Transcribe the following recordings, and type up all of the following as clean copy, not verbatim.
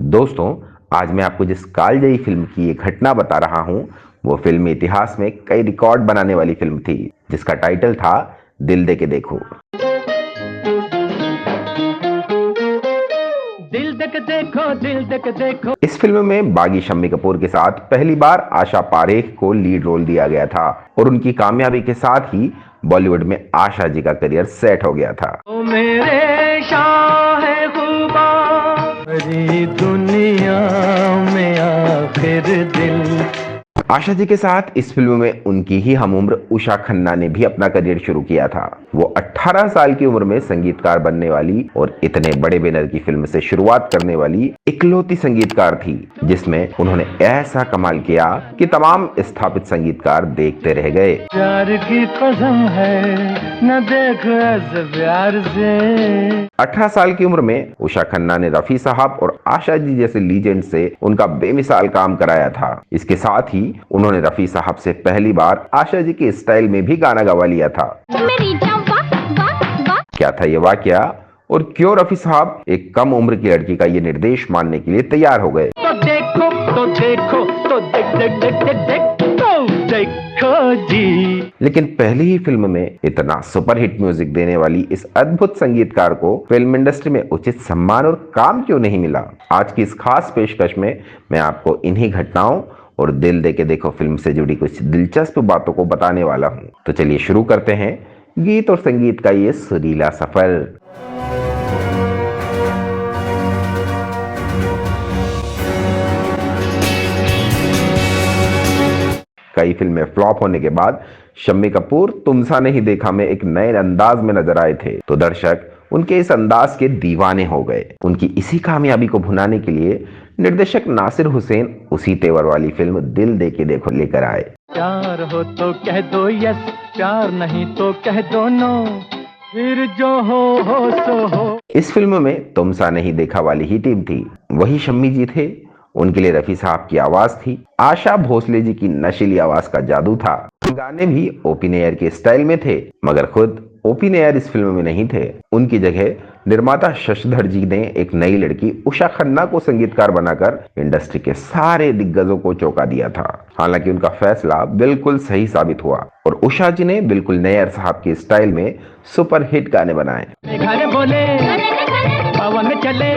दोस्तों, आज मैं आपको जिस कालजयी फिल्म की एक घटना बता रहा हूं, वो फिल्म इतिहास में कई रिकॉर्ड बनाने वाली फिल्म थी, जिसका टाइटल था दिल दे के देखो। दिल दे के देखो, दिल दे के देखो। इस फिल्म में बागी शम्मी कपूर के साथ पहली बार आशा पारेख को लीड रोल दिया गया था और उनकी कामयाबी के साथ ही बॉलीवुड में आशा जी का करियर सेट हो गया था। ओ मेरे शाह खुबा, बड़ी दुनिया में आखिर दिल। आशा जी के साथ इस फिल्म में उनकी ही हमउम्र उषा खन्ना ने भी अपना करियर शुरू किया था। वो 18 साल की उम्र में संगीतकार बनने वाली और इतने बड़े बैनर की फिल्म से शुरुआत करने वाली इकलौती संगीतकार थी, जिसमें उन्होंने ऐसा कमाल किया कि तमाम स्थापित संगीतकार देखते रह गए। प्यार की कसम है, न देख ऐसे प्यार से। 18 साल की उम्र में उषा खन्ना ने रफी साहब और आशा जी जैसे लीजेंड से उनका बेमिसाल काम कराया था। इसके साथ ही उन्होंने रफी साहब से पहली बार आशा जी के स्टाइल में भी गाना गवा लिया था। क्या था ये वाकया और क्यों रफी साहब एक कम उम्र की लड़की का ये निर्देश मानने के लिए तैयार हो गए? तो देखो, तो देखो, तो देख देख देख देख देख, तो देखो जी। लेकिन पहली ही फिल्म में इतना सुपरहिट म्यूजिक देने वाली इस अद्भुत संगीतकार को फिल्म इंडस्ट्री में उचित सम्मान और काम क्यों नहीं मिला? आज की इस खास पेशकश में मैं आपको इन्हीं घटनाओं और दिल दे के देखो फिल्म से जुड़ी कुछ दिलचस्प बातों को बताने वाला हूं। तो चलिए शुरू करते हैं गीत और संगीत का ये सुरीला सफर। कई फिल्में फ्लॉप होने के बाद शम्मी कपूर तुमसा नहीं देखा में एक नए अंदाज में नजर आए थे, तो दर्शक उनके इस अंदाज के दीवाने हो गए। उनकी इसी कामयाबी को भुनाने के लिए निर्देशक नासिर हुसैन उसी तेवर वाली फिल्म दिल दे के देखो लेकर आए। प्यार हो तो कह दो यस, प्यार नहीं तो कह दो नो, फिर जो हो सो हो। इस फिल्म में तुमसा नहीं देखा वाली ही टीम थी, वही शम्मी जी थे, उनके लिए रफी साहब की आवाज थी, आशा भोसले जी की नशीली आवाज का जादू था। गाने भी ओपी नैयर के स्टाइल में थे, मगर खुद ओपी नैयर इस फिल्म में नहीं थे। उनकी जगह निर्माता शशधर जी ने एक नई लड़की उषा खन्ना को संगीतकार बनाकर इंडस्ट्री के सारे दिग्गजों को चौंका दिया था। हालांकि उनका फैसला बिल्कुल सही साबित हुआ और उषा जी ने बिल्कुल नैयर साहब के स्टाइल में सुपरहिट गाने बनाए। बोले पवन चले,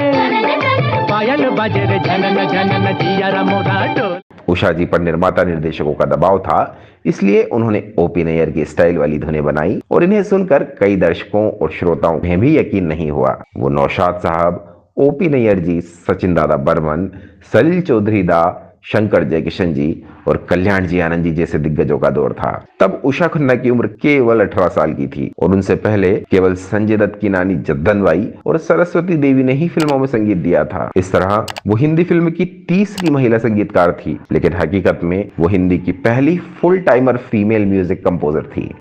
पायल बाजे रे झनन झनन, जिया मोरा डोल। उषा जी पर निर्माता निर्देशकों का दबाव था, इसलिए उन्होंने ओपी नैयर की स्टाइल वाली धुनें बनाई और इन्हें सुनकर कई दर्शकों और श्रोताओं में भी यकीन नहीं हुआ। वो नौशाद साहब, ओपी नैयर जी, सचिन दादा बर्मन, सलील चौधरी दा, शंकर जयकिशन जी और कल्याण जी आनंद जी जैसे दिग्गजों का दौर था। तब उषा खन्ना की उम्र केवल 18 साल की थी और उनसे पहले केवल संजय दत्त की नानी जद्दनबाई और सरस्वती देवी ने ही फिल्मों में संगीत दिया था। इस तरह वो हिंदी फिल्म की तीसरी महिला संगीतकार थी, लेकिन हकीकत में वो हिंदी की पहली full timer female music composer थी।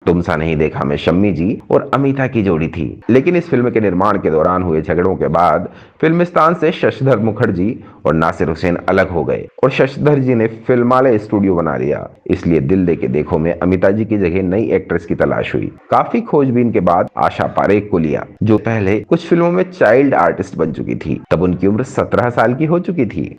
तुमसा नहीं देखा में शम्मी जी और अमिता की जोड़ी थी, लेकिन इस फिल्म के निर्माण के दौरान हुए झगड़ों के बाद फिल्मिस्तान से शशधर मुखर्जी और नासिर हुसैन अलग हो गए और शशधर जी ने फिल्मालय स्टूडियो बना लिया। इसलिए दिल दे के देखो में अमिता जी की जगह नई एक्ट्रेस की तलाश हुई। काफी खोजबीन के बाद आशा पारेख को लिया, जो पहले कुछ फिल्मों में चाइल्ड आर्टिस्ट बन चुकी थी। तब उनकी उम्र 17 साल की हो चुकी थी।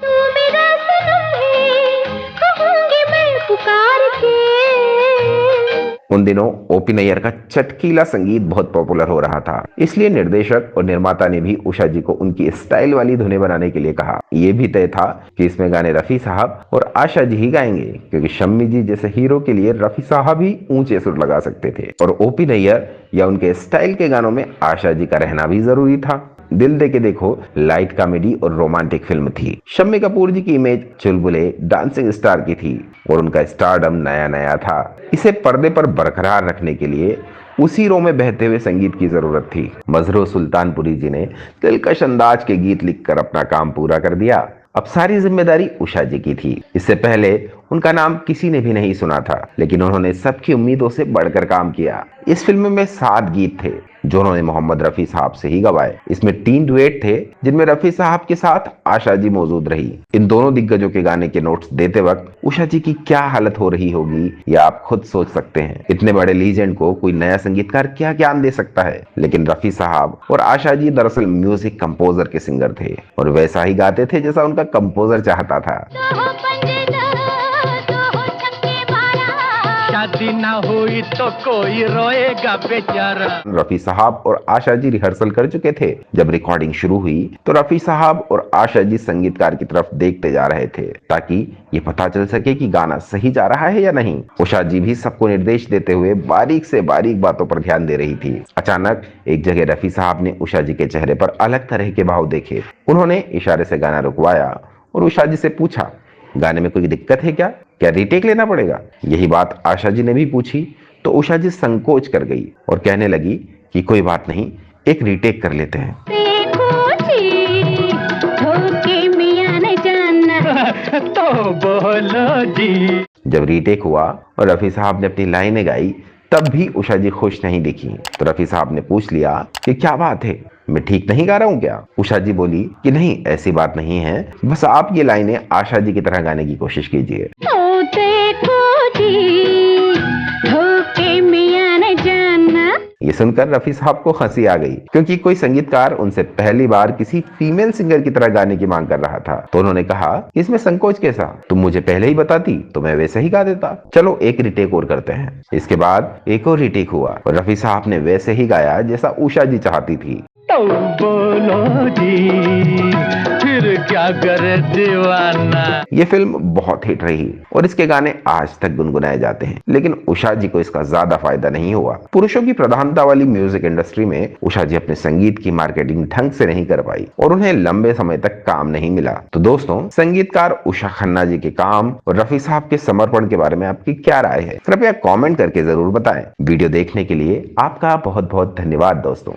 उन दिनों ओपी नैयर का चटकीला संगीत बहुत पॉपुलर हो रहा था, इसलिए निर्देशक और निर्माता ने भी उषा जी को उनकी स्टाइल वाली धुनें बनाने के लिए कहा। यह भी तय था कि इसमें गाने रफी साहब और आशा जी ही गाएंगे, क्योंकि शम्मी जी जैसे हीरो के लिए रफी साहब ही ऊंचे सुर लगा सकते थे और ओपी नैयर या उनके स्टाइल के गानों में आशा जी का रहना भी जरूरी था। दिल दे के देखो लाइट कॉमेडी और रोमांटिक फिल्म थी। शम्मी कपूर जी की इमेज चुलबुले डांसिंग स्टार की थी और उनका स्टारडम नया नया था। इसे पर्दे पर बरकरार रखने के लिए उसी रो में बहते हुए संगीत की जरूरत थी। मजरू सुल्तानपुरी जी ने दिलकश अंदाज के गीत लिखकर अपना काम पूरा कर दिया। अब सारी जिम्मेदारी उषा जी की थी। इससे पहले उनका नाम किसी ने भी नहीं सुना था, लेकिन उन्होंने सबकी उम्मीदों से बढ़कर काम किया। इस फिल्म में 7 गीत थे जो उन्होंने मोहम्मद रफी साहब से ही गवाए। इसमें 3 डुएट थे जिनमें रफी साहब के साथ आशा जी मौजूद रही। इन दोनों दिग्गजों के गाने के नोट्स देते वक्त उषा जी की क्या हालत हो रही होगी ये आप खुद सोच सकते हैं। इतने बड़े लीजेंड को कोई नया संगीतकार क्या ज्ञान दे सकता है, लेकिन रफी साहब और आशा जी दरअसल म्यूजिक कंपोजर के सिंगर थे और वैसा ही गाते थे जैसा उनका कंपोजर चाहता था। शादी ना हुई तो कोई रोएगा बेचारा। रफी साहब और आशा जी रिहर्सल कर चुके थे। जब रिकॉर्डिंग शुरू हुई तो रफी साहब और आशा जी संगीतकार की तरफ देखते जा रहे थे ताकि ये पता चल सके कि गाना सही जा रहा है या नहीं। उषा जी भी सबको निर्देश देते हुए बारीक से बारीक बातों पर ध्यान दे रही थी। अचानक एक जगह रफी साहब ने उषा जी के चेहरे पर अलग तरह के भाव देखे। उन्होंने इशारे से गाना रुकवाया और उषा जी से पूछा, गाने में कोई दिक्कत है क्या रीटेक लेना पड़ेगा? यही बात आशा जी ने भी पूछी तो उषा जी संकोच कर गई और कहने लगी कि कोई बात नहीं, एक रीटेक कर लेते हैं। तो बोलो जी। जब रीटेक हुआ और रफी साहब ने अपनी लाइनें गाई तब भी उषा जी खुश नहीं दिखी। तो रफी साहब ने पूछ लिया कि क्या बात है, मैं ठीक नहीं गा रहा हूँ क्या? उषा जी बोली कि नहीं, ऐसी बात नहीं है, बस आप ये लाइनें आशा जी की तरह गाने की कोशिश कीजिए। ये सुनकर रफी साहब को हंसी आ गई क्योंकि कोई संगीतकार उनसे पहली बार किसी फीमेल सिंगर की तरह गाने की मांग कर रहा था। तो उन्होंने कहा, इसमें संकोच कैसा? तुम मुझे पहले ही बताती तो मैं वैसे ही गा देता। चलो एक रिटेक और करते हैं। इसके बाद एक और रिटेक हुआ और रफी साहब ने वैसे ही गाया जैसा उषा जी चाहती थी। तो बोलो जी, फिर क्या करे दीवाना। ये फिल्म बहुत हिट रही और इसके गाने आज तक गुनगुनाए जाते हैं, लेकिन उषा जी को इसका ज्यादा फायदा नहीं हुआ। पुरुषों की प्रधानता वाली म्यूजिक इंडस्ट्री में उषा जी अपने संगीत की मार्केटिंग ढंग से नहीं कर पाई और उन्हें लंबे समय तक काम नहीं मिला। तो दोस्तों, संगीतकार उषा खन्ना जी के काम और रफी साहब के समर्पण के बारे में आपकी क्या राय है? कृपया कॉमेंट करके जरूर बताएं। वीडियो देखने के लिए आपका बहुत बहुत धन्यवाद दोस्तों।